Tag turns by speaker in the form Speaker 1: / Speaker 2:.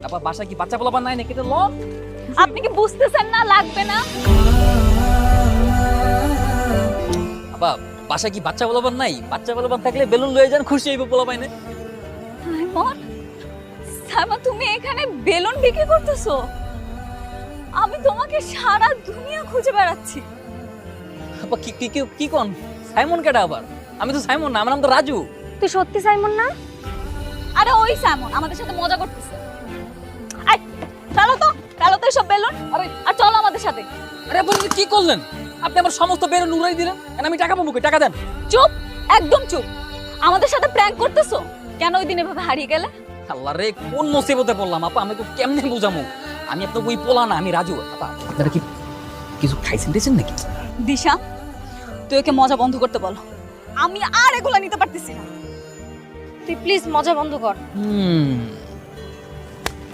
Speaker 1: আপা বাসায় কি বাচ্চা পোলাপান নাই নাকি? তো ল।
Speaker 2: আপনি কি বুঝতেছেন না লাগবে না?
Speaker 1: আপা বাসায় কি বাচ্চা পোলাপান নাই? বাচ্চা পোলাপান থাকলে বেলুন লয়ে যান, খুশি হইব পোলাপাইনে।
Speaker 2: সাইমন, সাইমন তুমি এখানে বেলুন বিক্রি করতেছো? আমি তোমাকে সারা দুনিয়া খুঁজে বেড়াচ্ছি।
Speaker 1: আপা কি কি কি- কি কোন? সাইমন কেডা আবার? আমি তো সাইমন না, আমার নাম তো রাজু।
Speaker 3: তুই সত্যি সাইমন না?
Speaker 2: আরে ওই সাইমন আমাদের সাথে মজা করতেছে। আই ফেলো তো এসব বেলুন।
Speaker 1: আরে
Speaker 2: আর চলো আমাদের সাথে।
Speaker 1: আরে আপনি কি করলেন? আপনি আমার সমস্ত বেলুন উড়াই দিলেন। এখন আমি টাকা পাবো কই? টাকা দেন।
Speaker 2: চুপ, একদম চুপ। আমাদের সাথে প্র্যাঙ্ক করতেছো কেন? ওই দিন এভাবে হারিয়ে গেলে?
Speaker 1: আল্লাহ রে, কোন মুসিবতে পড়লাম আপা, আমি তো কেমনে বুঝামু? আমি আপনার ওই পোলা না, আমি রাজু। আপা আপনারা কি কিছু খাইছেন টেছেন নাকি?
Speaker 2: দিশা, তুই ওকে মজা বন্ধ করতে বল। আমি আর এগুলা নিতে পারতেছি না।
Speaker 3: তুই প্লিজ মজা বন্ধ কর।